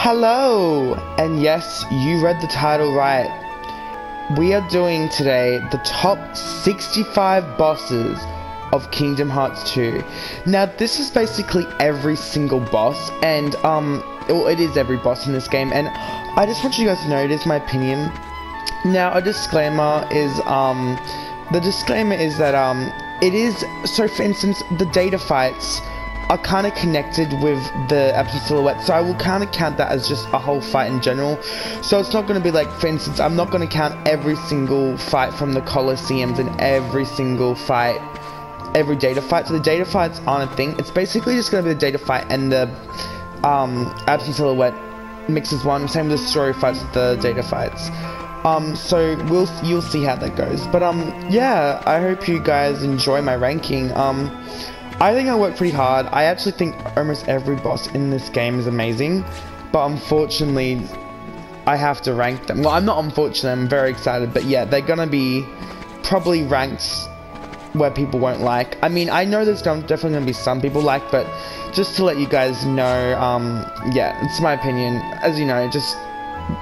Hello! And yes, you read the title right. We are doing today the top 65 bosses of Kingdom Hearts 2. Now, this is basically every single boss, and well, it is every boss in this game, and I just want you guys to know it is my opinion. Now, a disclaimer is, that, it is, so for instance, the data fights are kind of connected with the Absolute Silhouette, so I will kind of count that as just a whole fight in general. So it's not going to be like, for instance, I'm not going to count every single fight from the Colosseums and every single fight, every data fight. So the data fights aren't a thing. It's basically just going to be the data fight and the Absolute Silhouette mixes one. Same with the story fights with the data fights. So you'll see how that goes. But yeah, I hope you guys enjoy my ranking. I think I worked pretty hard. I actually think almost every boss in this game is amazing, but unfortunately, I have to rank them. Well, I'm not unfortunate, I'm very excited, but yeah, they're gonna be probably ranked where people won't like. I mean, I know there's definitely gonna be some people like, but just to let you guys know, yeah, it's my opinion. As you know, just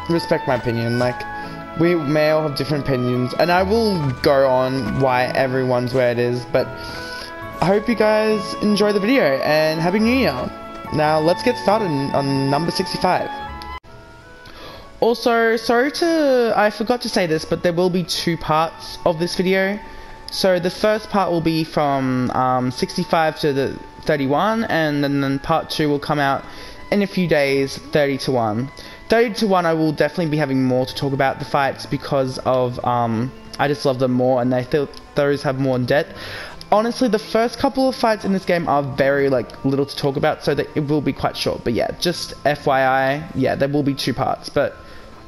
respect my opinion. Like, we may all have different opinions, and I will go on why everyone's where it is, but I hope you guys enjoy the video, and Happy New Year! Now, let's get started on number 65. Also, I forgot to say this, but there will be two parts of this video. So, the first part will be from 65 to the 31, and then part 2 will come out in a few days, 30 to 1. 30 to 1, I will definitely be having more to talk about the fights because of, I just love them more, and I feel those have more in depth. Honestly, the first couple of fights in this game are very, little to talk about, so that it will be quite short. But yeah, just FYI, yeah, there will be two parts. But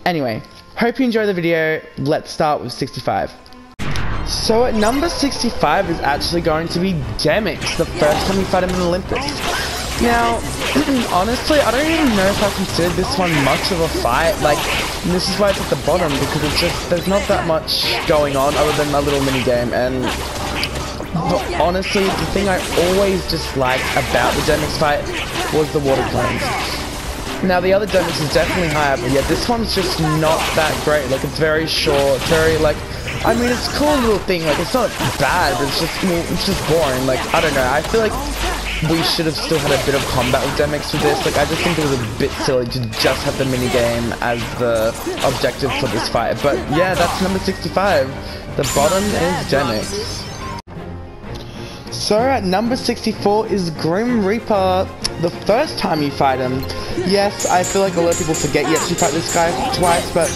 anyway, hope you enjoy the video. Let's start with 65. So at number 65 is actually going to be Demyx, the first time we fight him in Olympus. Now, honestly, I don't even know if I consider this one much of a fight. This is why it's at the bottom, because it's just, there's not that much going on other than a little mini game, and but honestly, the thing I always disliked about the Demyx fight was the water cleanse. Now, the other Demyx is definitely higher, but yeah, this one's just not that great. It's very short, very, I mean, it's a cool little thing, it's not bad, but it's just boring. I don't know, I feel like we should have still had a bit of combat with Demyx with this. I just think it was a bit silly to just have the minigame as the objective for this fight. But yeah, that's number 65. The bottom is Demyx. So at number 64 is Grim Reaper, the first time you fight him. Yes, I feel like a lot of people forget you actually fight this guy twice, but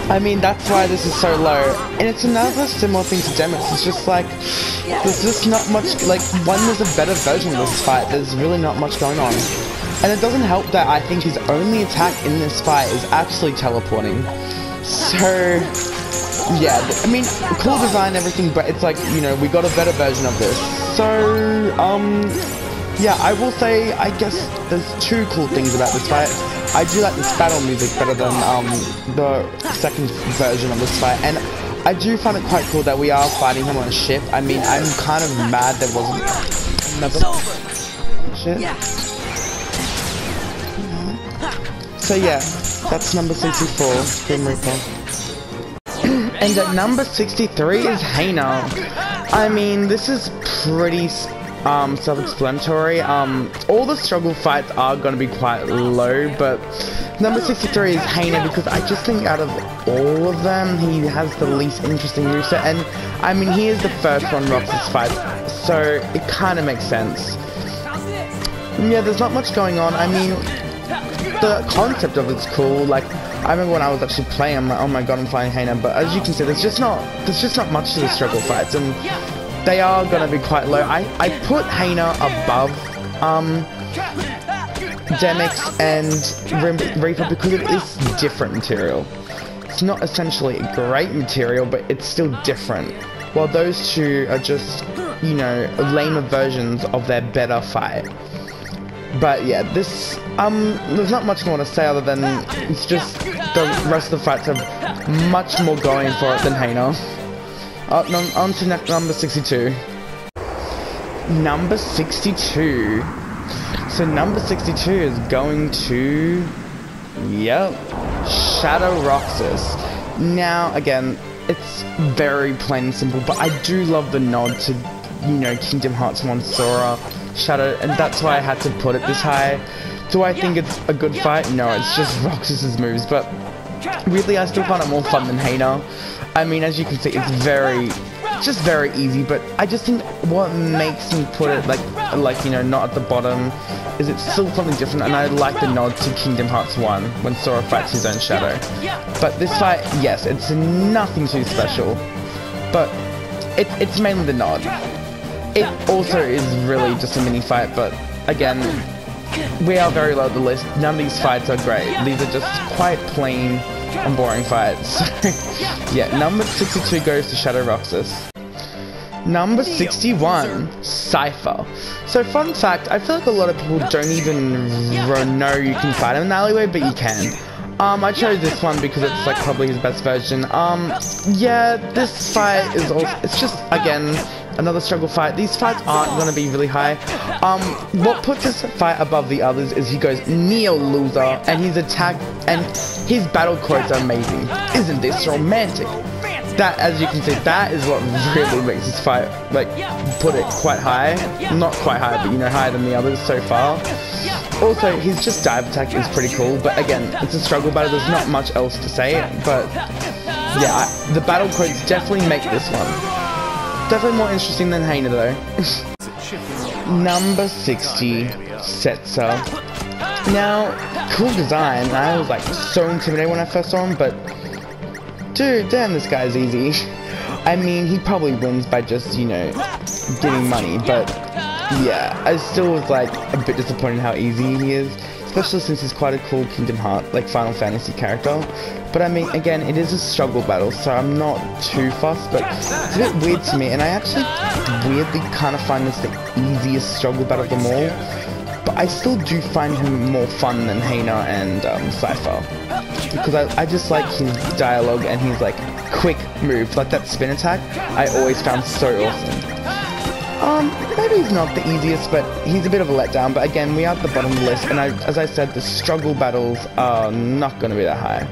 I mean, that's why this is so low. And it's another similar thing to Demyx. It's just there's just not much, when there's a better version of this fight, there's really not much going on. And it doesn't help that I think his only attack in this fight is actually teleporting. So yeah, I mean, cool design and everything, but it's you know, we got a better version of this. So, yeah, I will say, I guess there's two cool things about this fight. I do like this battle music better than, the second version of this fight, and I do find it quite cool that we are fighting him on a ship. I mean, I'm kind of mad there wasn't another ship. So yeah, that's number 64, Grim Reaper. And at number 63 is Hayna. I mean, this is pretty self-explanatory. All the struggle fights are going to be quite low, but number 63 is Hayna because I just think out of all of them, he has the least interesting moveset. And I mean, he is the first one Roxas fights, so it kind of makes sense. Yeah, there's not much going on. I mean, the concept of it's cool. I remember when I was actually playing, I'm like, oh my god, I'm fighting Hayna, but as you can see, there's just not much to the struggle fights, and they are gonna be quite low. I put Hayna above Demyx and Reaper because it is different material. It's not essentially a great material, but it's still different. While those two are just, you know, lamer versions of their better fight. But yeah, this, there's not much more to say other than it's just the rest of the fights have much more going for it than Hayna. On to number 62. Number 62. So number 62 is going to Yep. Shadow Roxas. Now, again, it's very plain and simple, but I do love the nod to, you know, Kingdom Hearts 1 Sora, Shadow, and that's why I had to put it this high. Do I think it's a good fight? No, it's just Roxas's moves, but really I still find it more fun than Hayna. I mean, as you can see, it's just very easy, but I just think what makes me put it like, you know, not at the bottom is it's still something different, and I like the nod to Kingdom Hearts 1 when Sora fights his own Shadow. But this fight, yes, it's nothing too special, but it's mainly the nod. It also is really just a mini fight, but again, we are very low at the list. None of these fights are great. These are just quite plain and boring fights. So, yeah, number 62 goes to Shadow Roxas. Number 61, Seifer. So fun fact, I feel like a lot of people don't even know you can fight him in the alleyway, but you can. I chose this one because it's like probably his best version. Yeah, this fight is also, it's just, again, another struggle fight. These fights aren't going to be really high. What puts this fight above the others is he goes Neo loser, and his attack and his battle quotes are amazing. Isn't this romantic? That, as you can see, that is what really makes this fight, like, put it quite high. Not quite high, but you know, higher than the others so far. Also, his just dive attack is pretty cool, but again, it's a struggle battle, there's not much else to say, but yeah, the battle quotes definitely make this one. Definitely more interesting than Hayna though. Number 60, Setzer. Now, cool design, I was like so intimidated when I first saw him, but dude, damn, this guy's easy. I mean, he probably wins by just, you know, getting money, but yeah, I still was like a bit disappointed how easy he is, especially since he's quite a cool Kingdom Hearts, like Final Fantasy character. But I mean, again, it is a struggle battle, so I'm not too fussed, but it's a bit weird to me, and I actually weirdly kind of find this the easiest struggle battle of them all, but I still do find him more fun than Hayna and Seifer, because I just like his dialogue and his like quick moves, like that spin attack, I always found so awesome. Maybe he's not the easiest, but he's a bit of a letdown, but again, we are at the bottom of the list, and as I said, the struggle battles are not going to be that high.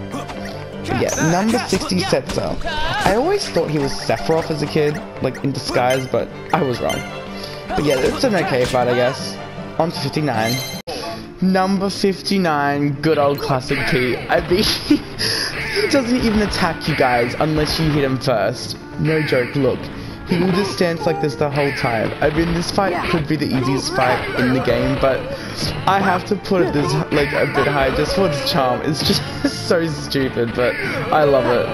But yeah, number 60, Setzer. I always thought he was Sephiroth as a kid, like in disguise, but I was wrong. But yeah, it's an okay fight, I guess. On to 59. Number 59, good old Classic Pete. I mean, he doesn't even attack you guys unless you hit him first. No joke, look. He will just stance like this the whole time. I mean, this fight could be the easiest fight in the game, but I have to put it this like a bit high just for its charm. It's just so stupid, but I love it.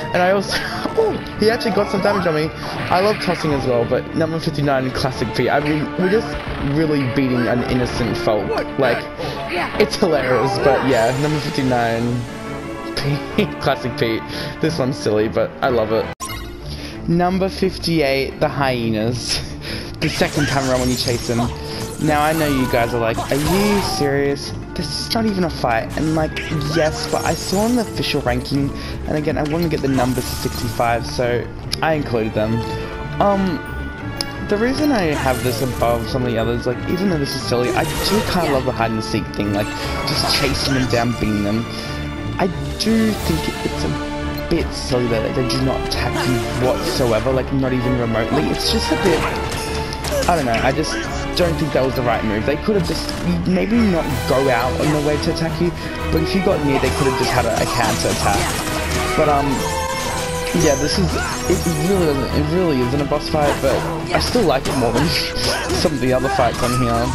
And I also, oh, he actually got some damage on me. I love tossing as well, but number 59, Classic Pete. I mean, we're just really beating an innocent folk. Like, it's hilarious, but yeah, number 59, Classic Pete. This one's silly, but I love it. Number 58, the hyenas. The second time around when you chase them. Now I know you guys are like, are you serious? This is not even a fight. And like, yes, but I saw in the official ranking, and again, I want to get the numbers to 65, so I included them. The reason I have this above some of the others, like, even though this is silly, I do kind of love the hide and seek thing, like, just chasing them down, beating them. I do think it's a bit silly that they do not attack you whatsoever, like not even remotely. It's just a bit, I don't know, I just don't think that was the right move. They could have just maybe not go out on the way to attack you, but if you got near, they could have just had a counter attack. But yeah, this is, it really isn't a boss fight, but I still like it more than some of the other fights on here.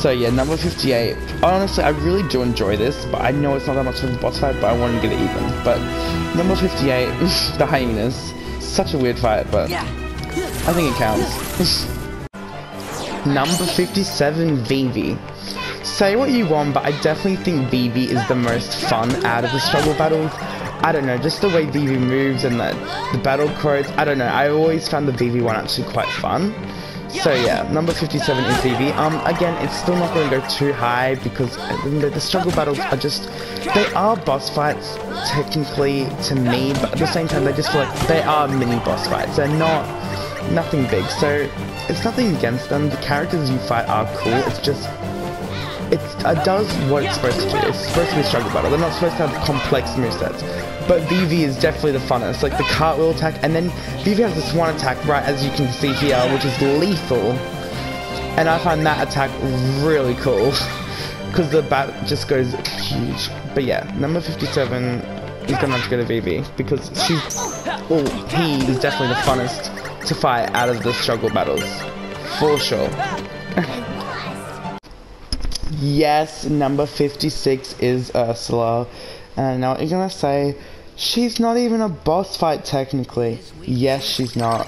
So yeah, number 58. Honestly, I really do enjoy this, but I know it's not that much of a boss fight, but I want to get it even. But number 58, the hyenas. Such a weird fight, but I think it counts. Number 57, Vivi. Say what you want, but I definitely think Vivi is the most fun out of the struggle battles. I don't know, just the way Vivi moves and the battle quotes, I don't know, I always found the Vivi one actually quite fun. So yeah, number 57 is Vivi. Again, it's still not going to go too high because the struggle battles are just, they are boss fights technically to me, but at the same time they just feel like they are mini boss fights. They're nothing big, so it's nothing against them. The characters you fight are cool, it's just it does what it's supposed to do. It's supposed to be a struggle battle. They're not supposed to have complex movesets. But Vivi is definitely the funnest. Like the cartwheel attack, and then Vivi has this one attack, right, as you can see here, which is lethal. And I find that attack really cool. Because the bat just goes huge. But yeah, number 57 is going to have to go to Vivi. Because he is definitely the funnest to fight out of the struggle battles. For sure. Yes, number 56 is Ursula. And I know what you're gonna say. She's not even a boss fight technically. Yes, she's not.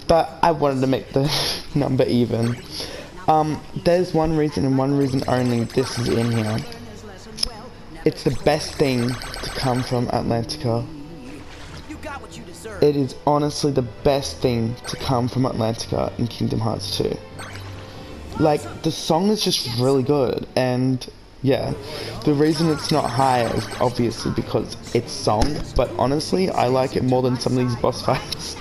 But I wanted to make the number even. There's one reason and one reason only this is in here. It's the best thing to come from Atlantica. It is honestly the best thing to come from Atlantica in Kingdom Hearts 2. Like, the song is just really good, and yeah, the reason it's not high is obviously because it's song, but honestly, I like it more than some of these boss fights.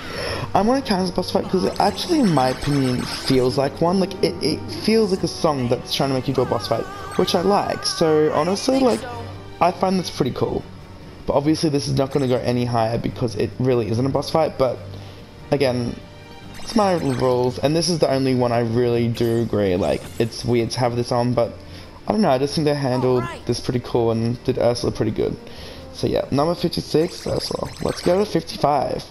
I want to count as a boss fight because it actually, in my opinion, feels like one. Like, it feels like a song that's trying to make you go boss fight, which I like. So, honestly, like, I find this pretty cool. But obviously, this is not going to go any higher because it really isn't a boss fight, but again, it's my rules, and this is the only one I really do agree. Like, it's weird to have this on, but I don't know, I just think they handled this pretty cool and did Ursula pretty good. So yeah, number 56, Ursula. Let's go to 55.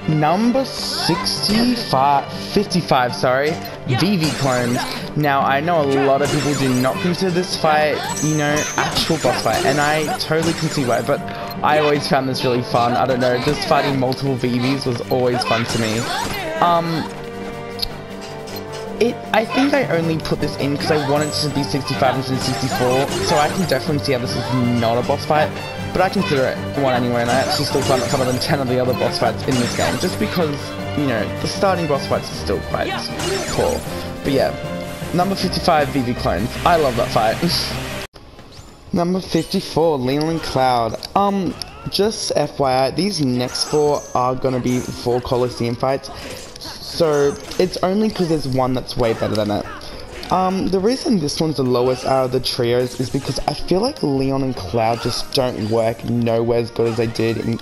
Number 55, sorry, Vivi clones. Now, I know a lot of people do not consider this fight, you know, actual boss fight, and I totally can see why, but I always found this really fun. I don't know, just fighting multiple Vivis was always fun to me. I think I only put this in because I wanted to be 65 instead of 64, so I can definitely see how this is not a boss fight, but I consider it one anyway, and I actually still find it tougher than 10 of the other boss fights in this game, just because, you know, the starting boss fights are still quite poor. But yeah, number 55, Vivi clones. I love that fight. Number 54, Leon and Cloud. Just FYI, these next four are gonna be 4 Colosseum fights. So, it's only because there's one that's way better than it. The reason this one's the lowest out of the trios is because I feel like Leon and Cloud just don't work nowhere as good as they did in,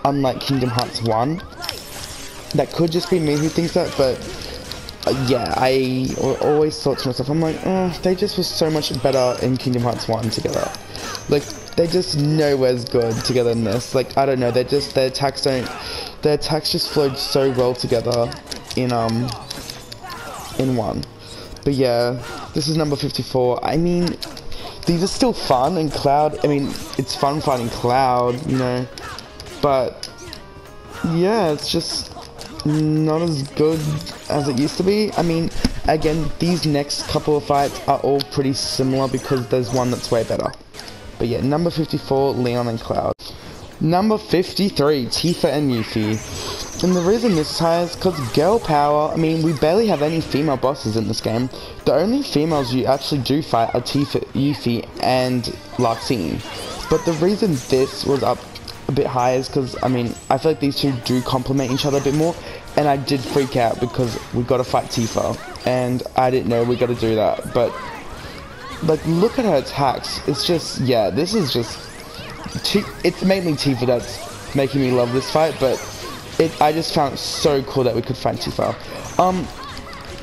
unlike Kingdom Hearts 1. That could just be me who thinks that, but yeah, I always thought to myself, I'm like, oh, they just were so much better in Kingdom Hearts 1 together. Like, they just nowhere as good together in this. Like, I don't know, their attacks just flowed so well together in 1. But yeah, this is number 54. I mean, these are still fun, and Cloud, I mean, it's fun fighting Cloud, you know, but yeah, it's just not as good as it used to be. I mean, again, these next couple of fights are all pretty similar because there's one that's way better. But yeah, number 54, Leon and Cloud. Number 53, Tifa and Yuffie. And the reason this is high is because girl power. I mean, we barely have any female bosses in this game. The only females you actually do fight are Tifa, Yuffie, and Larxene. But the reason this was up a bit high is because, I mean, I feel like these two do complement each other a bit more. And I did freak out because we got to fight Tifa. And I didn't know we got to do that. But, like, look at her attacks. It's just, yeah, this is just... It's mainly Tifa that's making me love this fight, but I just found it so cool that we could fight Tifa.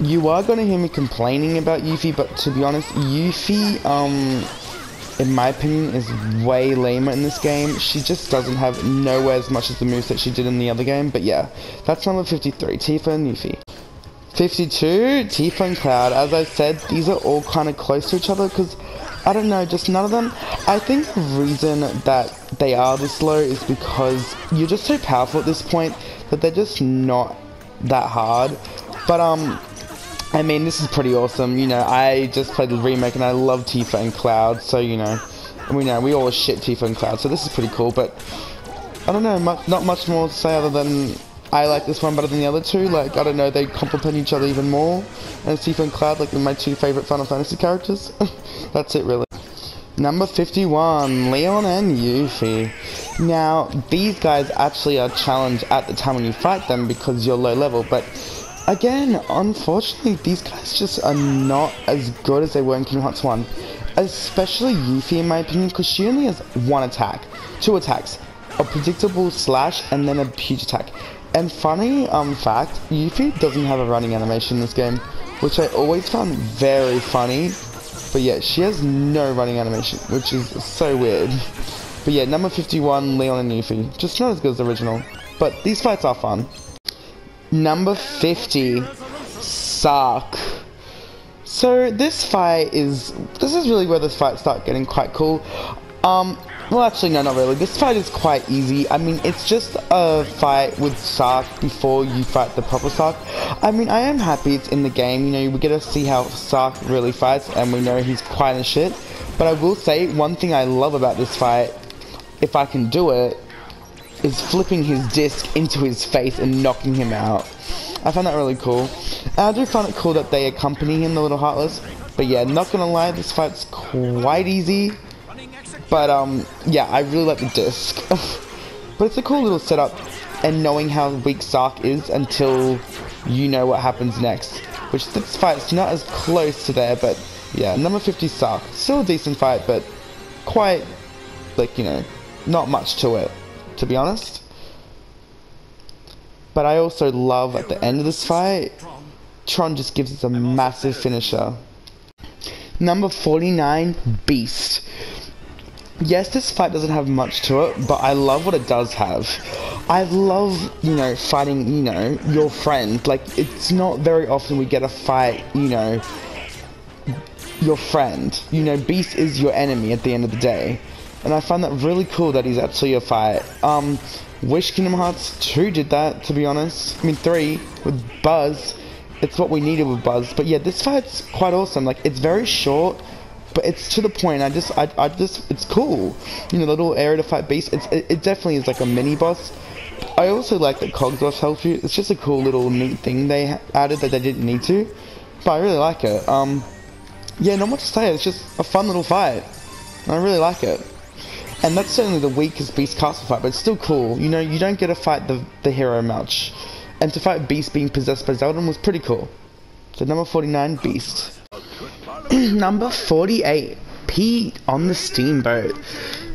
You are going to hear me complaining about Yuffie, but to be honest, Yuffie, in my opinion, is way lamer in this game. She just doesn't have nowhere as much as the moves that she did in the other game, but yeah, that's number 53, Tifa and Yuffie. 52, Tifa and Cloud. As I said, these are all kind of close to each other, because I don't know, just none of them. I think the reason that they are this low is because you're just so powerful at this point that they're just not that hard. But I mean, this is pretty awesome. You know, I just played the remake and I love Tifa and Cloud, so you know, we all shit Tifa and Cloud, so this is pretty cool. But I don't know, not much more to say other than I like this one better than the other two. Like, I don't know, they complement each other even more. And Tifa and Cloud, like, my 2 favorite Final Fantasy characters. That's it, really. Number 51, Leon and Yuffie. Now, these guys actually are challenged at the time when you fight them because you're low level, but again, unfortunately, these guys just are not as good as they were in Kingdom Hearts 1. Especially Yuffie, in my opinion, because she only has one attack, two attacks, a predictable slash and then a huge attack. And funny fact, Yuffie doesn't have a running animation in this game, which I always found very funny. But yeah, she has no running animation, which is so weird. But yeah, number 51, Leon and Yuffie, just not as good as the original. But these fights are fun. Number 50, Sark. So this is really where this fight starts getting quite cool. Well actually no, not really. This fight is quite easy. I mean, it's just a fight with Sark before you fight the proper Sark. I mean, I am happy it's in the game. You know, we get to see how Sark really fights, and we know he's quite a shit. But I will say, one thing I love about this fight, if I can do it, is flipping his disc into his face and knocking him out. I found that really cool. And I do find it cool that they accompany him, the little Heartless. But yeah, not gonna lie, this fight's quite easy. But yeah, I really like the disc. But it's a cool little setup, and knowing how weak Sark is until you know what happens next. Which this fight's not as close to there, but yeah, number 50 Sark. Still a decent fight, but quite, like, you know, not much to it, to be honest. But I also love at the end of this fight, Tron just gives us a massive finisher. Number 49, Beast. Yes, this fight doesn't have much to it, but I love what it does have. I love, you know, fighting, you know, your friend. Like, it's not very often we get a fight, you know, your friend. You know, Beast is your enemy at the end of the day. And I find that really cool that he's actually a fight. Wish Kingdom Hearts 2 did that, to be honest. I mean, 3, with Buzz. It's what we needed with Buzz. But yeah, this fight's quite awesome. Like, it's very short, but it's to the point. I just, it's cool. You know, the little area to fight Beast. It definitely is like a mini boss. I also like that Cogsworth helps you. It's just a cool little neat thing they added that they didn't need to. But I really like it. Yeah, not much to say. It's just a fun little fight. I really like it. And that's certainly the weakest Beast Castle fight, but it's still cool. You know, you don't get to fight the hero much. And to fight Beast being possessed by Zeldin was pretty cool. So number 49, Beast. Number 48, Pete on the Steamboat.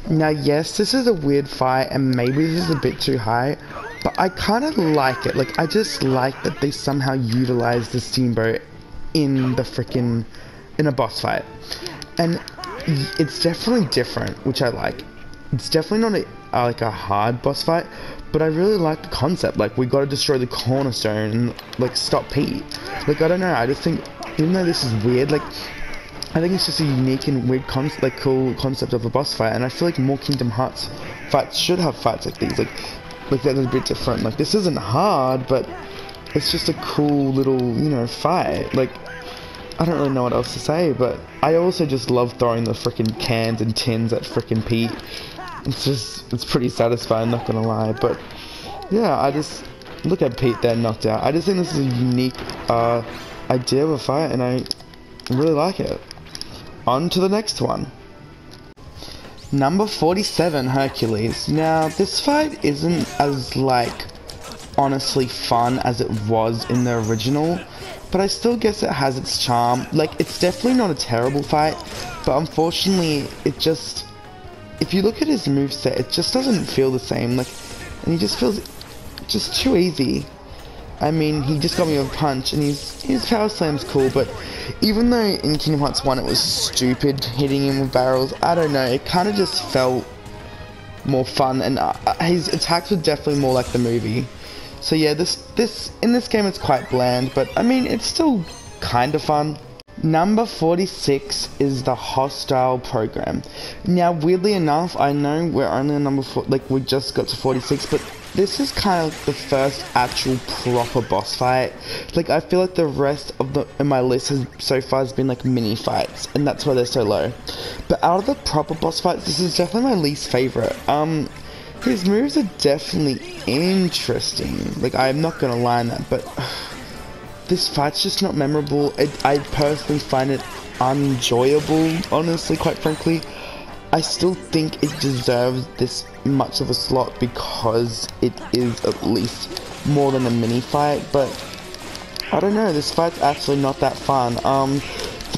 Now yes, this is a weird fight, and maybe this is a bit too high, but I kind of like it. Like, I just like that they somehow utilize the Steamboat in a boss fight. And it's definitely different, which I like. It's definitely not like a hard boss fight, but I really like the concept. Like, we gotta destroy the cornerstone and, like, stop Pete. Like, I don't know, I just think, even though this is weird, like, I think it's just a unique and weird cool concept of a boss fight, and I feel like more Kingdom Hearts fights should have fights like these, like that is a bit different. Like, this isn't hard, but it's just a cool little, you know, fight. Like, I don't really know what else to say, but I also just love throwing the freaking cans and tins at freaking Pete. It's pretty satisfying, not gonna lie. But yeah, I just look at Pete there knocked out. I just think this is a unique idea of a fight, and I really like it. On to the next one. Number 47, Hercules. Now, this fight isn't as, like, honestly fun as it was in the original, but I still guess it has its charm. Like, it's definitely not a terrible fight, but unfortunately, it just, if you look at his moveset, it just doesn't feel the same. Like, and he just feels just too easy. I mean, he just got me with a punch, and his power slam's cool, but even though in Kingdom Hearts 1 it was stupid hitting him with barrels, I don't know, it kind of just felt more fun, and his attacks were definitely more like the movie. So yeah, in this game it's quite bland, but I mean, it's still kind of fun. Number 46 is the Hostile Program. Now, weirdly enough, I know we're only on number 4, like, we just got to 46, but this is kind of the first actual proper boss fight. Like, I feel like the rest of in my list so far has been like mini fights, and that's why they're so low. But out of the proper boss fights, this is definitely my least favorite. His moves are definitely interesting. Like, I'm not gonna lie on that, but this fight's just not memorable. I personally find it unenjoyable, honestly, quite frankly. I still think it deserves this much of a slot because it is at least more than a mini fight, but I don't know, this fight's actually not that fun.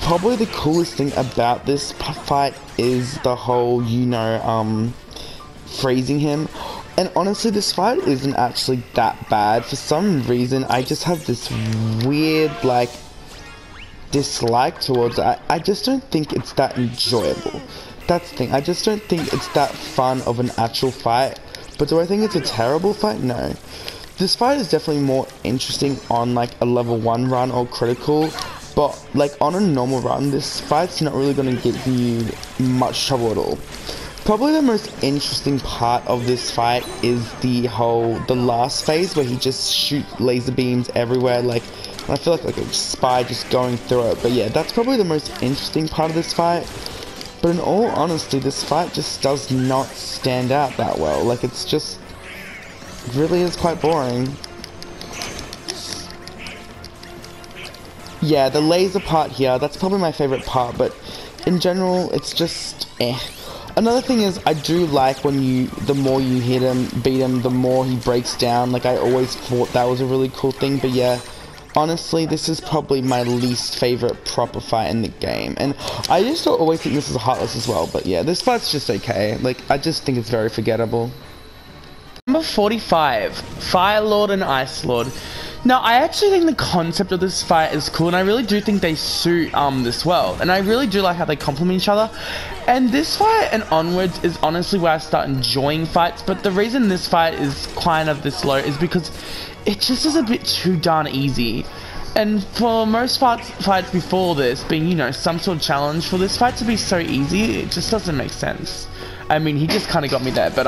Probably the coolest thing about this fight is the whole, you know, freezing him. And honestly, this fight isn't actually that bad. For some reason, I just have this weird, like, dislike towards it. I just don't think it's that enjoyable. That's the thing. I just don't think it's that fun of an actual fight. But do I think it's a terrible fight? No. This fight is definitely more interesting on, like, a level 1 run or critical. But, like, on a normal run, this fight's not really going to give you much trouble at all. Probably the most interesting part of this fight is the last phase where he just shoots laser beams everywhere, like, I feel like a spy just going through it. But yeah, that's probably the most interesting part of this fight. But in all honesty, this fight just does not stand out that well. Like, it's just, really is quite boring. Yeah, the laser part here, that's probably my favorite part, but in general, it's just, eh. Another thing is, I do like when the more you hit him, beat him, the more he breaks down. Like, I always thought that was a really cool thing, but yeah, honestly, this is probably my least favorite proper fight in the game. And I used to always think this is Heartless as well, but yeah, this fight's just okay. Like, I just think it's very forgettable. Number 45, Fire Lord and Ice Lord. Now, I actually think the concept of this fight is cool, and I really do think they suit this well, and I really do like how they complement each other. And this fight and onwards is honestly where I start enjoying fights, but the reason this fight is kind of this low is because it just is a bit too darn easy. And for most fights before this being, you know, some sort of challenge, for this fight to be so easy, it just doesn't make sense. I mean, he just kind of got me there, but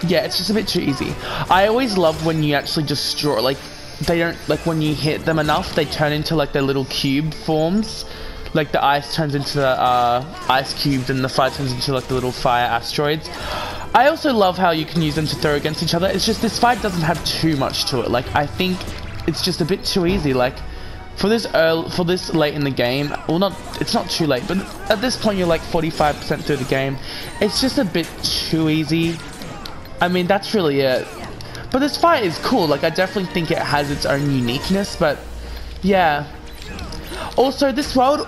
yeah, it's just a bit too easy. I always love when you actually destroy, like, they don't, like, when you hit them enough, they turn into, like, their little cube forms. Like, the ice turns into the ice cubes, and the fire turns into, like, the little fire asteroids. I also love how you can use them to throw against each other. It's just this fight doesn't have too much to it. Like, I think it's just a bit too easy. Like, for this late in the game, well, it's not too late, but at this point you're like 45% through the game. It's just a bit too easy. I mean, that's really it. But this fight is cool. Like, I definitely think it has its own uniqueness, but yeah. Also, this world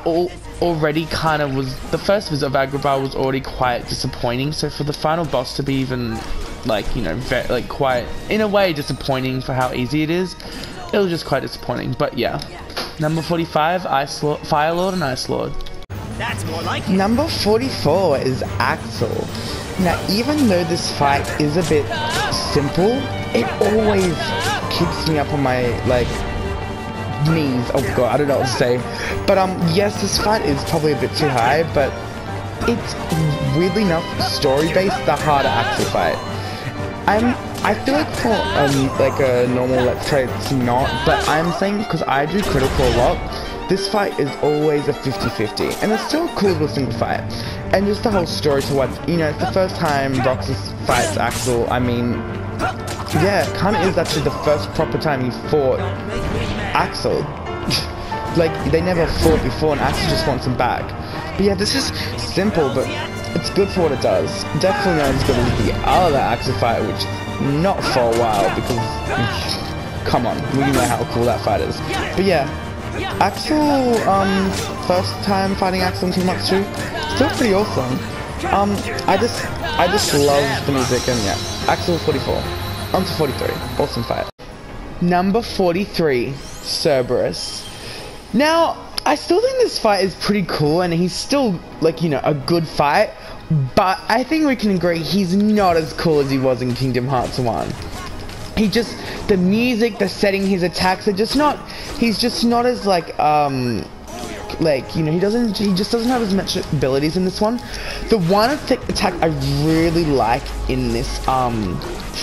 already kind of was, the first visit of Agrabah was already quite disappointing, so for the final boss to be even, like, you know, like, quite, in a way, disappointing for how easy it is, it was just quite disappointing. But yeah. Number 45, Fire Lord and Ice Lord. That's more like it. Number 44 is Axel. Now, even though this fight is a bit simple, it always keeps me up on my, like, knees. Oh god, I don't know what to say. But yes, this fight is probably a bit too high, but it's weirdly enough story-based the harder Axel fight. I feel like for like a normal Let's Play it's not, but I'm saying because I do critical a lot, this fight is always a 50-50, and it's still cool with a single fight. And just the whole story to what, you know, it's the first time Roxas fights Axel. I mean, yeah, it kind of is actually the first proper time he fought Axel. Like, they never fought before, and Axel just wants him back. But yeah, this is simple, but it's good for what it does. Definitely not as good as the other Axel fight, which not for a while, because, come on, we know how cool that fight is. But yeah, Axel, first time fighting Axel in Kingdom Hearts 2, still pretty awesome. I just love the music, and yeah, Axel 44. On to 43, awesome fight. Number 43, Cerberus. Now, I still think this fight is pretty cool, and he's still, like, you know, a good fight, but I think we can agree he's not as cool as he was in Kingdom Hearts 1. He just, the music, the setting, his attacks are just not, he's just not as, like, you know, he just doesn't have as much abilities in this one. The one attack I really like in this,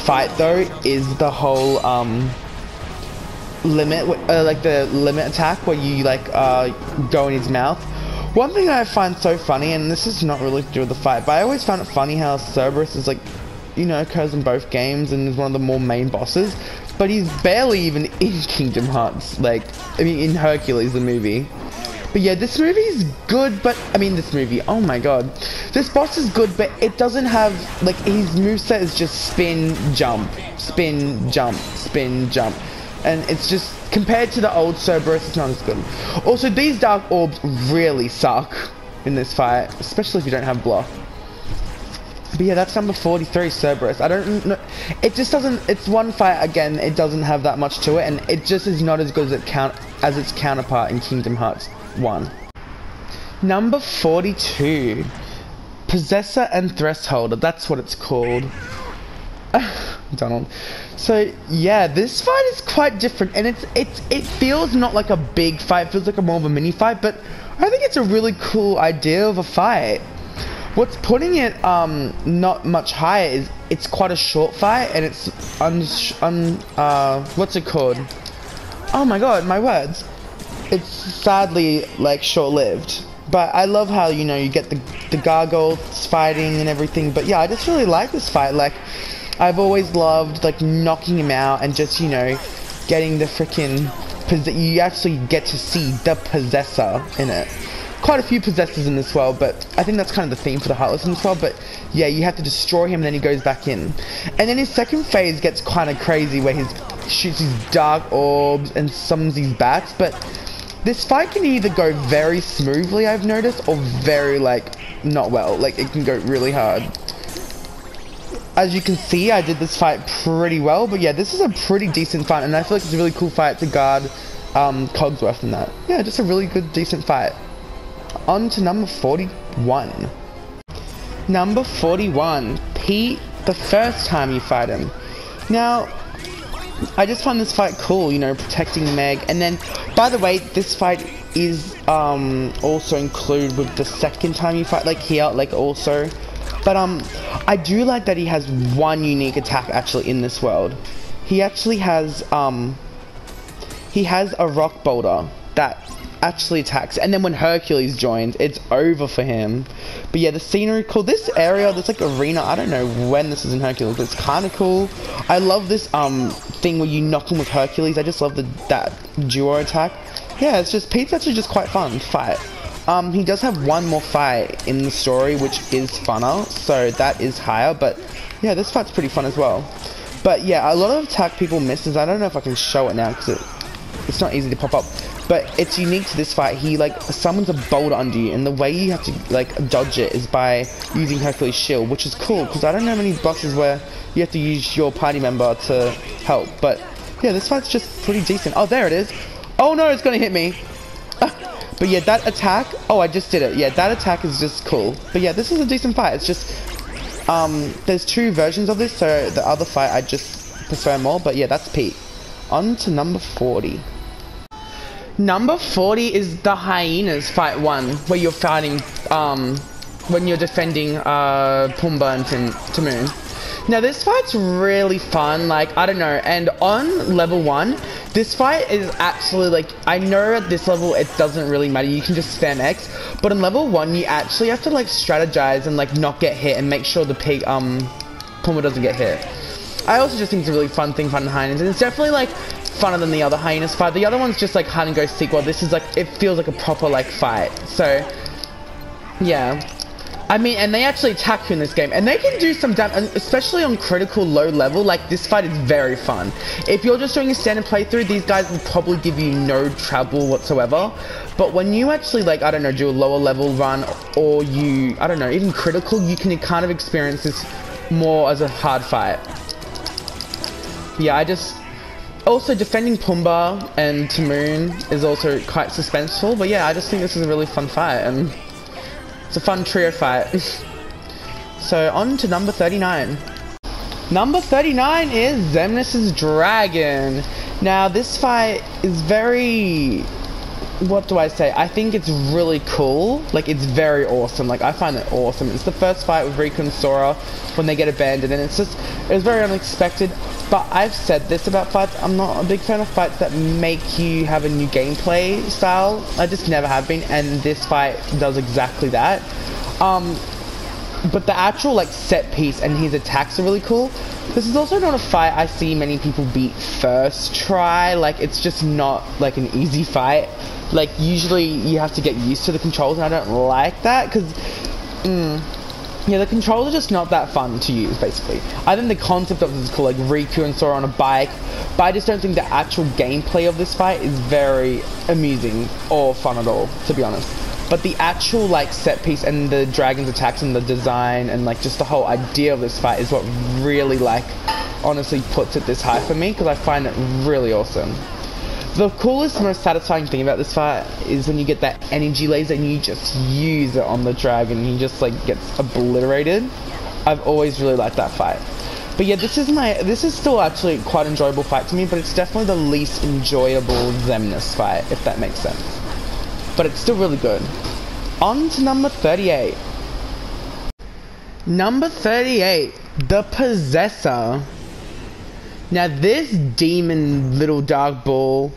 fight, though, is the whole, limit, like the limit attack where you, like, go in his mouth. One thing I find so funny, and this is not really to do with the fight, but I always found it funny how Cerberus is, like, you know, occurs in both games and is one of the more main bosses, but he's barely even in Kingdom Hearts, like, I mean, in Hercules, the movie. But yeah, this movie is good, but, I mean, this movie, oh my god. This boss is good, but it doesn't have, like, his moveset is just spin, jump, spin, jump, spin, jump. And it's just compared to the old Cerberus, it's not as good. Also, these Dark Orbs really suck in this fight, especially if you don't have block. But yeah, that's number 43, Cerberus. I don't know. It just doesn't. It's one fight again. It doesn't have that much to it, and it just is not as good as its counterpart in Kingdom Hearts 1. Number 42, Possessor and Thresholder. That's what it's called. Donald. So yeah, this fight is quite different, and it feels not like a big fight. It feels like more of a mini fight, but I think it's a really cool idea of a fight. What's putting it not much higher is it's quite a short fight, and it's what's it called? Oh my god, my words. It's sadly like short-lived. But I love how, you know, you get the gargoyles fighting and everything. But yeah, I just really like this fight. Like, I've always loved like knocking him out and just, you know, getting the freaking you actually get to see the Possessor in it. Quite a few Possessors in this world, but I think that's kind of the theme for the Heartless in this world. But yeah, you have to destroy him and then he goes back in. And then his second phase gets kind of crazy where he shoots these dark orbs and summons these bats. But this fight can either go very smoothly, I've noticed, or very like not well. Like it can go really hard. As you can see, I did this fight pretty well, but yeah, this is a pretty decent fight, and I feel like it's a really cool fight to guard Cogsworth and that. Yeah, just a really good, decent fight. On to number 41. Number 41, Pete, the first time you fight him. Now, I just find this fight cool, you know, protecting Meg, and then, by the way, this fight is also included with the second time you fight, like here, like also. But I do like that he has one unique attack actually in this world. He actually has a rock boulder that actually attacks, and then when Hercules joins, it's over for him. But yeah, the scenery cool. This area, this like arena, I don't know when this is in Hercules, but it's kind of cool. I love this thing where you knock him with Hercules. I just love that duo attack. Yeah, it's just, Pete's actually just quite fun to fight. He does have one more fight in the story, which is funner, so that is higher, but yeah, this fight's pretty fun as well. But yeah, a lot of attack people misses. I don't know if I can show it now, because it's not easy to pop up, but it's unique to this fight. He like summons a boulder under you, and the way you have to like dodge it is by using Hercules' shield, which is cool, because I don't know many bosses where you have to use your party member to help. But yeah, this fight's just pretty decent. Oh, there it is. Oh no, it's gonna hit me. But yeah, that attack, oh, I just did it. Yeah, that attack is just cool. But yeah, this is a decent fight. It's just, there's two versions of this, so the other fight I just prefer more. But yeah, that's Pete. On to number 40. Number 40 is the Hyenas fight 1, where you're fighting, when you're defending, Pumbaa and Timon. Now this fight's really fun, like, I don't know, and on level 1, this fight is actually, like, I know at this level it doesn't really matter, you can just spam X, but on level 1 you actually have to, like, strategize and, like, not get hit and make sure the Pumbaa doesn't get hit. I also just think it's a really fun thing fighting Hyenas, and it's definitely, like, funner than the other Hyenas fight. The other one's just, like, hide and go seek, while this is, like, it feels like a proper, like, fight, so, yeah. I mean, and they actually attack you in this game, and they can do some damage, especially on critical low level. Like, this fight is very fun. If you're just doing a standard playthrough, these guys will probably give you no trouble whatsoever. But when you actually, like, I don't know, do a lower level run, or you, I don't know, even critical, you can kind of experience this more as a hard fight. Yeah, also defending Pumbaa and Timon is also quite suspenseful, but yeah, I just think this is a really fun fight, and it's a fun trio fight. So on to number 39. Number 39 is Xemnas' Dragon. Now this fight is very, what do I say? I think it's really cool. Like, it's very awesome. Like, I find it awesome. It's the first fight with Riku and Sora when they get abandoned, and it was very unexpected. But I've said this about fights, I'm not a big fan of fights that make you have a new gameplay style. I just never have been, and this fight does exactly that. But the actual, like, set piece and his attacks are really cool. This is also not a fight I see many people beat first try. Like, it's just not, like, an easy fight. Like, usually you have to get used to the controls, and I don't like that, because, Yeah, the controls are just not that fun to use, basically. I think the concept of this is cool, like Riku and Sora on a bike, but I just don't think the actual gameplay of this fight is very amusing or fun at all, to be honest. But the actual, like, set piece and the dragon's attacks and the design and, like, just the whole idea of this fight is what really, like, honestly puts it this high for me, because I find it really awesome. The coolest, most satisfying thing about this fight is when you get that energy laser and you just use it on the dragon and he just like gets obliterated. I've always really liked that fight. But yeah, this is still actually quite an enjoyable fight to me, but it's definitely the least enjoyable Xemnas fight, if that makes sense. But it's still really good. On to number 38. Number 38, the Possessor. Now this demon little dark ball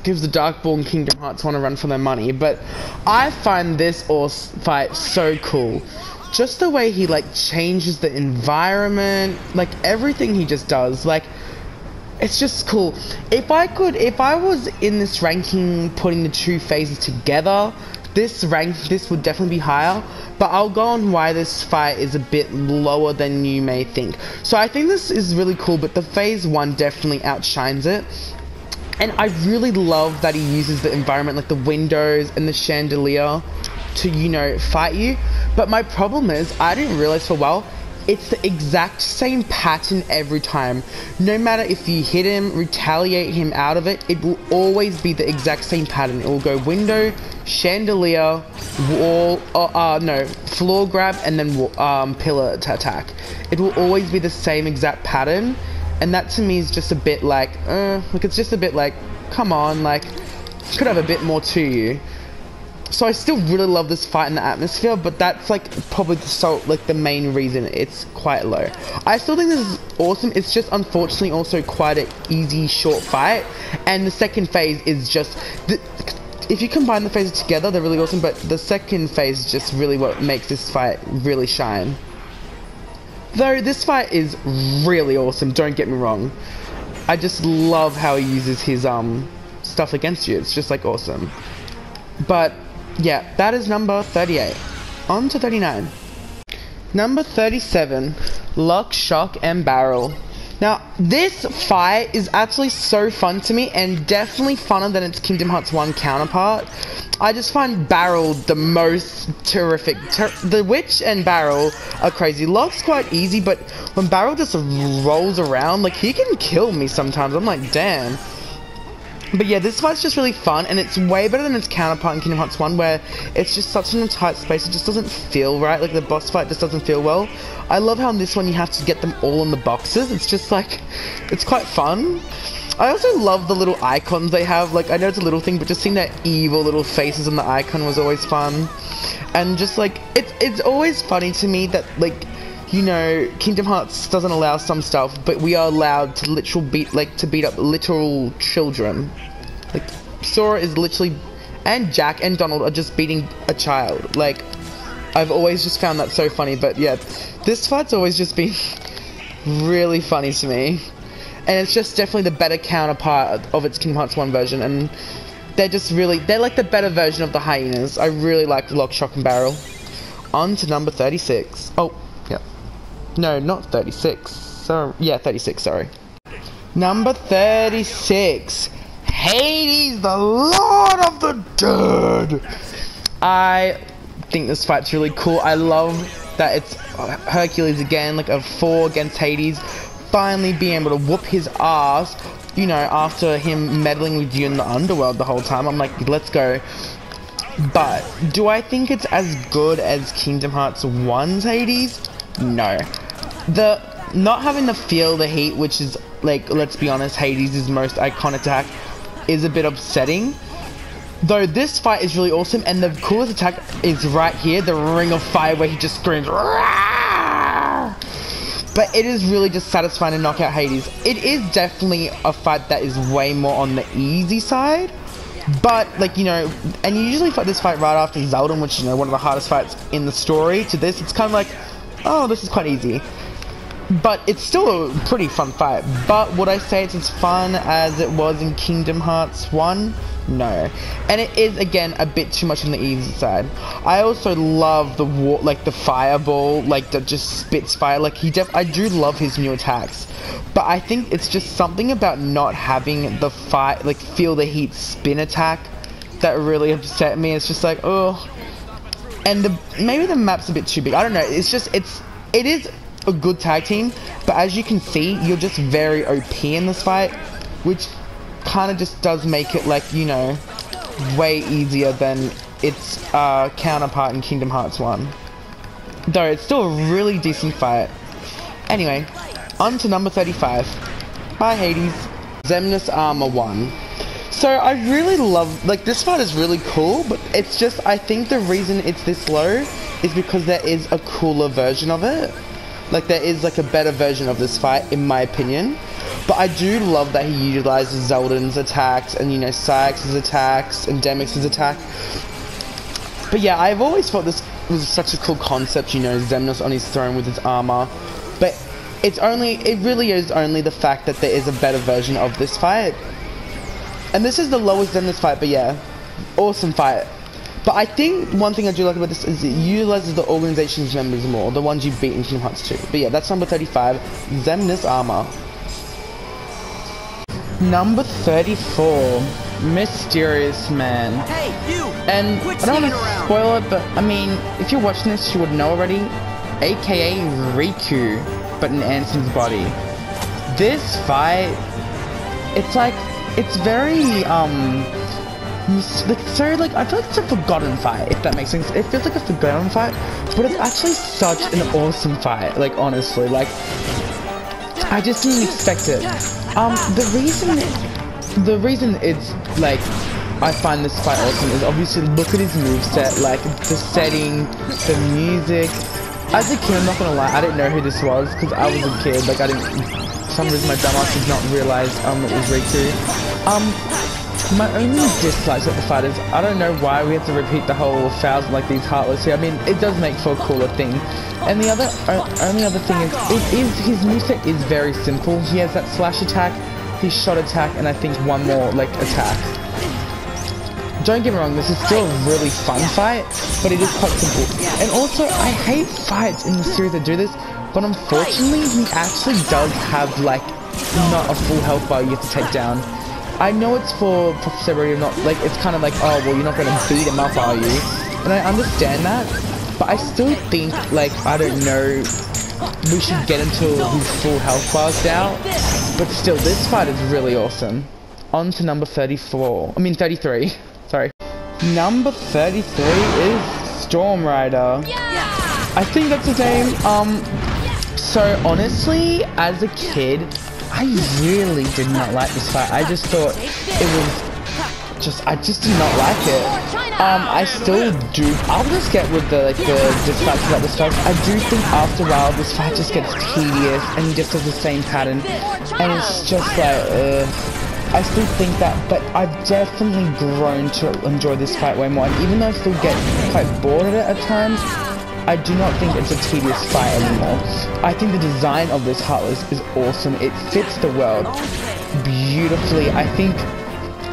gives the Dark Ball and Kingdom Hearts 1 a run for their money, but I find this fight so cool. Just the way he like changes the environment, like everything he just does, like it's just cool. If I was in this ranking putting the two phases together, this would definitely be higher, but I'll go on why this fight is a bit lower than you may think. So I think this is really cool, but the phase 1 definitely outshines it. And I really love that he uses the environment, like the windows and the chandelier, to, you know, fight you. But my problem is, I didn't realize for a while, it's the exact same pattern every time. No matter if you hit him, retaliate him out of it, it will always be the exact same pattern. It will go window, chandelier, wall, floor grab, and then pillar to attack. It will always be the same exact pattern. And that to me is just a bit like, it's just a bit like, come on, like, could have a bit more to you. So I still really love this fight and the atmosphere, but that's like probably the main reason it's quite low. I still think this is awesome. It's just unfortunately also quite an easy, short fight. And the second phase is just, if you combine the phases together, they're really awesome, but the second phase is just really what makes this fight really shine. Though this fight is really awesome, don't get me wrong. I just love how he uses his stuff against you. It's just like awesome. But yeah, that is number 38. On to 39. Number 37, Lock, Shock, and Barrel. Now, this fight is actually so fun to me and definitely funner than its Kingdom Hearts 1 counterpart. I just find Barrel the most terrific. The Witch and Barrel are crazy. Lock's quite easy, but when Barrel just rolls around, like, he can kill me sometimes. I'm like, damn. But yeah, this fight's just really fun, and it's way better than its counterpart in Kingdom Hearts 1, where it's just such a tight space, it just doesn't feel right, like the boss fight just doesn't feel well. I love how in this one you have to get them all in the boxes. It's just like, it's quite fun. I also love the little icons they have. Like, I know it's a little thing, but just seeing their evil little faces on the icon was always fun. And just like, it's always funny to me that, like, you know, Kingdom Hearts doesn't allow some stuff, but we are allowed to beat up literal children. Like, Sora is literally, and Jack and Donald are just beating a child. Like, I've always just found that so funny, but yeah, this fight's always just been really funny to me. And it's just definitely the better counterpart of its Kingdom Hearts 1 version, and they're like the better version of the hyenas. I really like Lock, Shock, and Barrel. On to number 36. Oh, yeah. No, not 36. So, yeah, 36, sorry. Number 36. Hades, the Lord of the Dead. I think this fight's really cool. I love that it's Hercules again, like a 4 against Hades. Finally being able to whoop his ass, you know, after him meddling with you in the underworld the whole time. I'm like, let's go. But do I think it's as good as Kingdom Hearts 1's Hades? No. The not having to feel the heat, which is, like, let's be honest, Hades' most iconic attack, is a bit upsetting. Though this fight is really awesome, and the coolest attack is right here, the Ring of Fire, where he just screams, "Rah!" But it is really just satisfying to knock out Hades. It is definitely a fight that is way more on the easy side. But, like, you know, and you usually fight this fight right after Zeldin, which, you know, one of the hardest fights in the story. To this, it's kind of like, oh, this is quite easy. But it's still a pretty fun fight. But would I say it's as fun as it was in Kingdom Hearts 1? No. And it is, again, a bit too much on the easy side. I also love the like the fireball, like that just spits fire. Like I do love his new attacks, but I think it's just something about not having the feel the heat spin attack that really upset me. It's just like, oh. And maybe the map's a bit too big. I don't know. It's just it is a good tag team, but as you can see, you're just very OP in this fight, which kind of just does make it, like, you know, way easier than its counterpart in Kingdom Hearts 1. Though it's still a really decent fight. Anyway, on to number 35. Bye, Hades. Xemnas Armor 1. So I really love, like, this fight is really cool, but it's just, I think the reason it's this low is because there is a cooler version of it. Like, there is, like, a better version of this fight, in my opinion. But I do love that he utilizes Xeldin's attacks and, you know, Saix's attacks and Demyx's attack. But yeah, I've always thought this was such a cool concept, you know, Xemnas on his throne with his armor. But it really is only the fact that there is a better version of this fight. And this is the lowest Xemnas fight, but yeah, awesome fight. But I think one thing I do like about this is it utilizes the organization's members more, the ones you beat in Kingdom Hearts 2. But yeah, that's number 35, Xemnas Armor. Number 34, Mysterious Man. Hey, you! And I don't want to spoil it, but I mean, if you're watching this, you would know already, aka Riku, but in Anson's body. This fight, it's like, it's very, so, like, I feel like it's a forgotten fight, if that makes sense. It feels like a forgotten fight, but it's actually such an awesome fight, like, honestly, like, I just didn't expect it. The reason it's, like, I find this fight awesome is obviously look at his moveset, like, the setting, the music. As a kid, I'm not gonna lie, I didn't know who this was, because I was a kid, like, for some reason my dumbass did not realize, it was Riku. My only dislikes of the fight is, I don't know why we have to repeat the whole 1,000, like, these Heartless here. I mean, it does make for a cooler thing. And the only other thing is, his moveset is very simple. He has that slash attack, his shot attack, and I think one more, like, attack. Don't get me wrong, this is still a really fun fight, but it is quite simple. And also, I hate fights in the series that do this, but unfortunately, he actually does have, like, not a full health bar you have to take down. I know it's for profitability, not, like, it's kind of like, oh, well, you're not going to beat him up, are you? And I understand that, but I still think, like, I don't know, we should get until his full health bar's out. But still, this fight is really awesome. On to number 33. Sorry. Number 33 is Storm Rider. Yeah! I think that's his name. So honestly, as a kid, I really did not like this fight. I just thought it was I just did not like it. I still do. I'll just get with the dislikes about this fight. I do think after a while this fight just gets tedious and he just does the same pattern, and it's just like, I still think that, but I've definitely grown to enjoy this fight way more. And even though I still get quite bored of it at times, I do not think it's a tedious fight anymore. I think the design of this Heartless is awesome. It fits the world beautifully. I think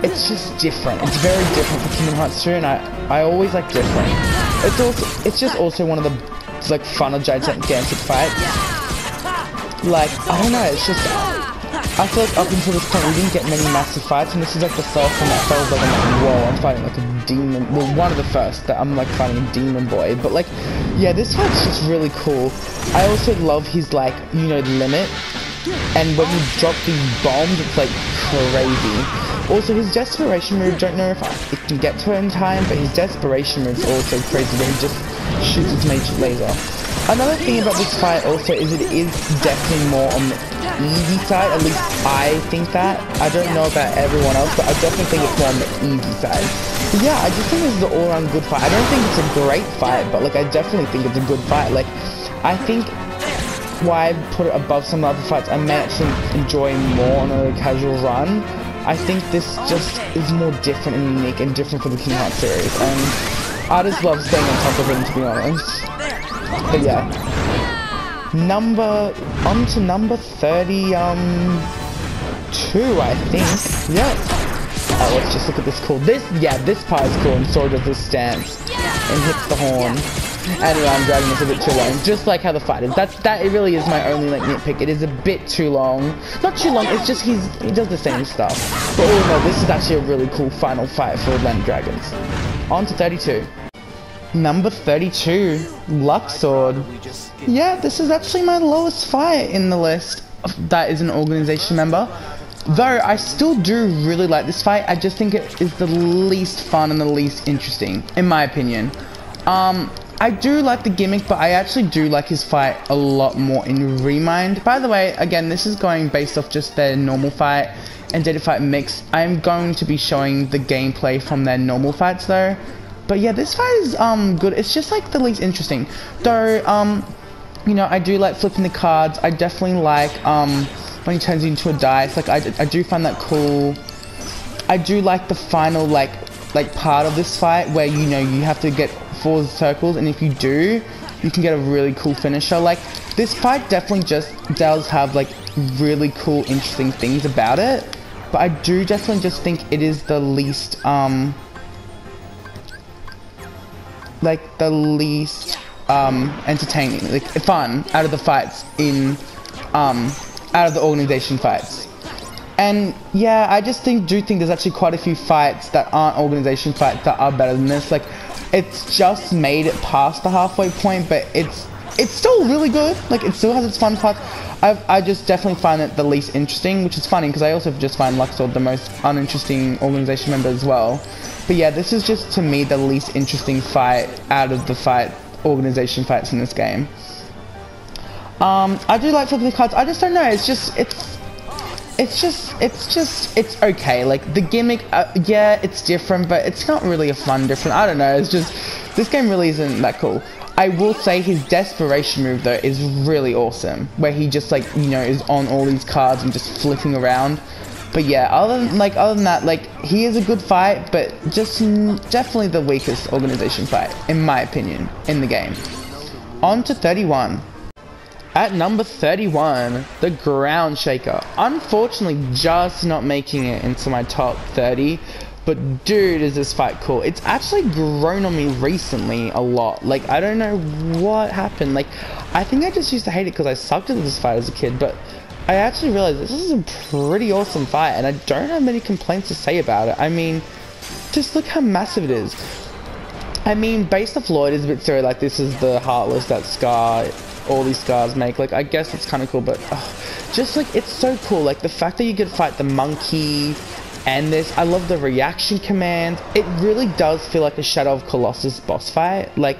it's just different. It's very different for Kingdom Hearts 2, and I always like different. It's just also one of the, like, funner gigantic fights. Like, I don't know, it's just, I feel like up until this point we didn't get many massive fights, and this is like the first one that felt like, I'm like, whoa, I'm fighting like a demon. Well, one of the first that I'm like fighting a demon boy. But like, yeah, this fight's just really cool. I also love his, like, you know, limit, and when he drops these bombs, it's like crazy. Also, his desperation move, don't know if it can get to it in time, but his desperation move is also crazy when he just shoots his major laser. Another thing about this fight also is it is definitely more on the easy side, at least I think that. I don't know about everyone else, but I definitely think it's more on the easy side. But yeah, I just think this is an all-around good fight. I don't think it's a great fight, but like I definitely think it's a good fight. Like, I think why I put it above some other fights I may actually enjoy more on a casual run. I think this just is more different and unique and different for the Kingdom Hearts series, and I just love staying on top of it, to be honest. But yeah, on to number 32, I think. Yeah, Oh, let's just look at this cool. This part is cool, and so does this stance. And hits the horn. Anyway, I'm dragging this a bit too long. Just like how the fight is. That it really is my only like nitpick. It is a bit too long. Not too long, it's just he does the same stuff. But all in all, this is actually a really cool final fight for Land Dragons. On to 32. Number 32, Luxord. Yeah, this is actually my lowest fight in the list. That is an organization member. Though I still do really like this fight, I just think it is the least fun and the least interesting, in my opinion. I do like the gimmick, but I actually do like his fight a lot more in Remind. By the way, again, this is going based off just their normal fight and Data Fight mix. I'm going to be showing the gameplay from their normal fights though. But yeah, this fight is good. It's just like the least interesting. Though, you know, I do like flipping the cards. I definitely like when he turns into a dice. Like I do find that cool. I do like the final like part of this fight where, you know, you have to get 4 circles, and if you do, you can get a really cool finisher. Like, this fight definitely just does have like really cool, interesting things about it, but I do definitely just think it is the least entertaining, like fun out of the fights in out of the organization fights. And yeah, I just do think there's actually quite a few fights that aren't organization fights that are better than this. Like, it's just made it past the halfway point, but it's still really good. Like, it still has its fun parts. I just definitely find it the least interesting, which is funny because I also just find Luxord the most uninteresting organization member as well. But yeah, this is just to me the least interesting fight out of the organization fights in this game. I do like flipping the cards. I just don't know. It's okay. Like, the gimmick, yeah, it's different, but it's not really a fun different. I don't know. It's just, this game really isn't that cool. I will say his desperation move though is really awesome, where he just, like, you know, is on all these cards and just flipping around. But yeah, other than that, like, he is a good fight, but just definitely the weakest organization fight, in my opinion, in the game. On to 31. At number 31, the Ground Shaker. Unfortunately, just not making it into my top 30. But dude, is this fight cool. It's actually grown on me recently a lot. Like, I don't know what happened. Like, I think I just used to hate it because I sucked at this fight as a kid. But I actually realized this is a pretty awesome fight. And I don't have many complaints to say about it. I mean, just look how massive it is. I mean, based off Lloyd is a bit silly. Like, this is the Heartless that Scar... all these scars make. Like, I guess it's kind of cool, but just like, it's so cool. Like, the fact that you get to fight the monkey and this, I love the reaction command. It really does feel like a Shadow of Colossus boss fight. Like,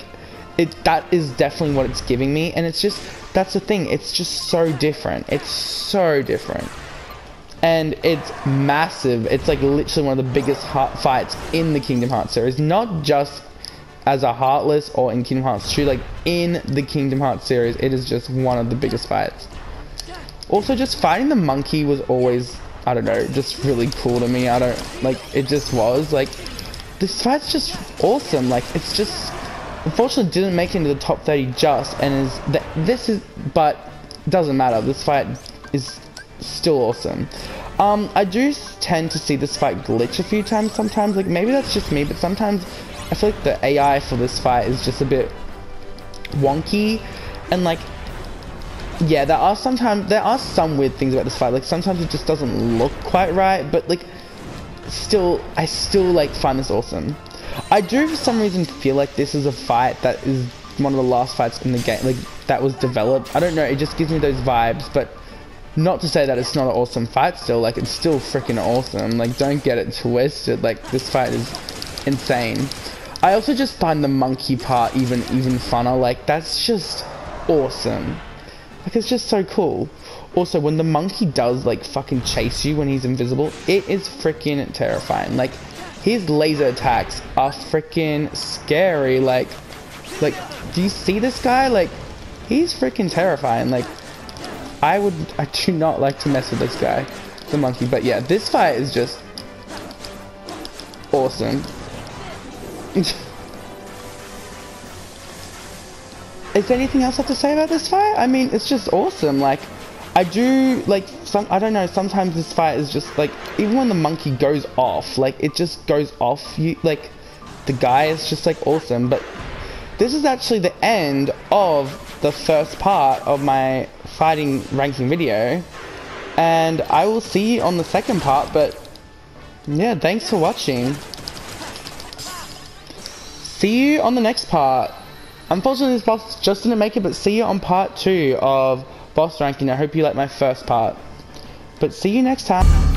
that is definitely what it's giving me, and it's just, that's the thing, it's just so different. It's so different, and it's massive. It's like literally one of the biggest fights in the Kingdom Hearts series, not just as a Heartless or in Kingdom Hearts 2, like in the Kingdom Hearts series, it is just one of the biggest fights. Also, just fighting the monkey was always, I don't know, just really cool to me. It just was, like, this fight's just awesome. Like, it's just, unfortunately didn't make it into the top 30 just, and but doesn't matter, this fight is still awesome. I do tend to see this fight glitch a few times sometimes, like, maybe that's just me, but sometimes I feel like the AI for this fight is just a bit wonky, and like, yeah, there are some weird things about this fight. Like, sometimes it just doesn't look quite right, but like, I still like find this awesome. I do for some reason feel like this is a fight that is one of the last fights in the game, like, that was developed. I don't know, it just gives me those vibes, but not to say that it's not an awesome fight still. Like, it's still freaking awesome. Like, don't get it twisted. Like, this fight is insane. I also just find the monkey part even funner. Like, that's just awesome. Like, it's just so cool. Also, when the monkey does, like, fucking chase you when he's invisible, it is freaking terrifying. Like, his laser attacks are freaking scary. Like, do you see this guy? Like, he's freaking terrifying. Like, I do not like to mess with this guy, the monkey. But yeah, this fight is just awesome. Is there anything else I have to say about this fight? I mean, it's just awesome. Like, I do, like, I don't know, sometimes this fight is just, like, even when the monkey goes off, like, it just goes off, like, the guy is just, like, awesome, but this is actually the end of the first part of my fighting ranking video, and I will see you on the second part, but, yeah, thanks for watching. See you on the next part. Unfortunately, this boss just didn't make it, but see you on part 2 of boss ranking. I hope you like my first part. But see you next time.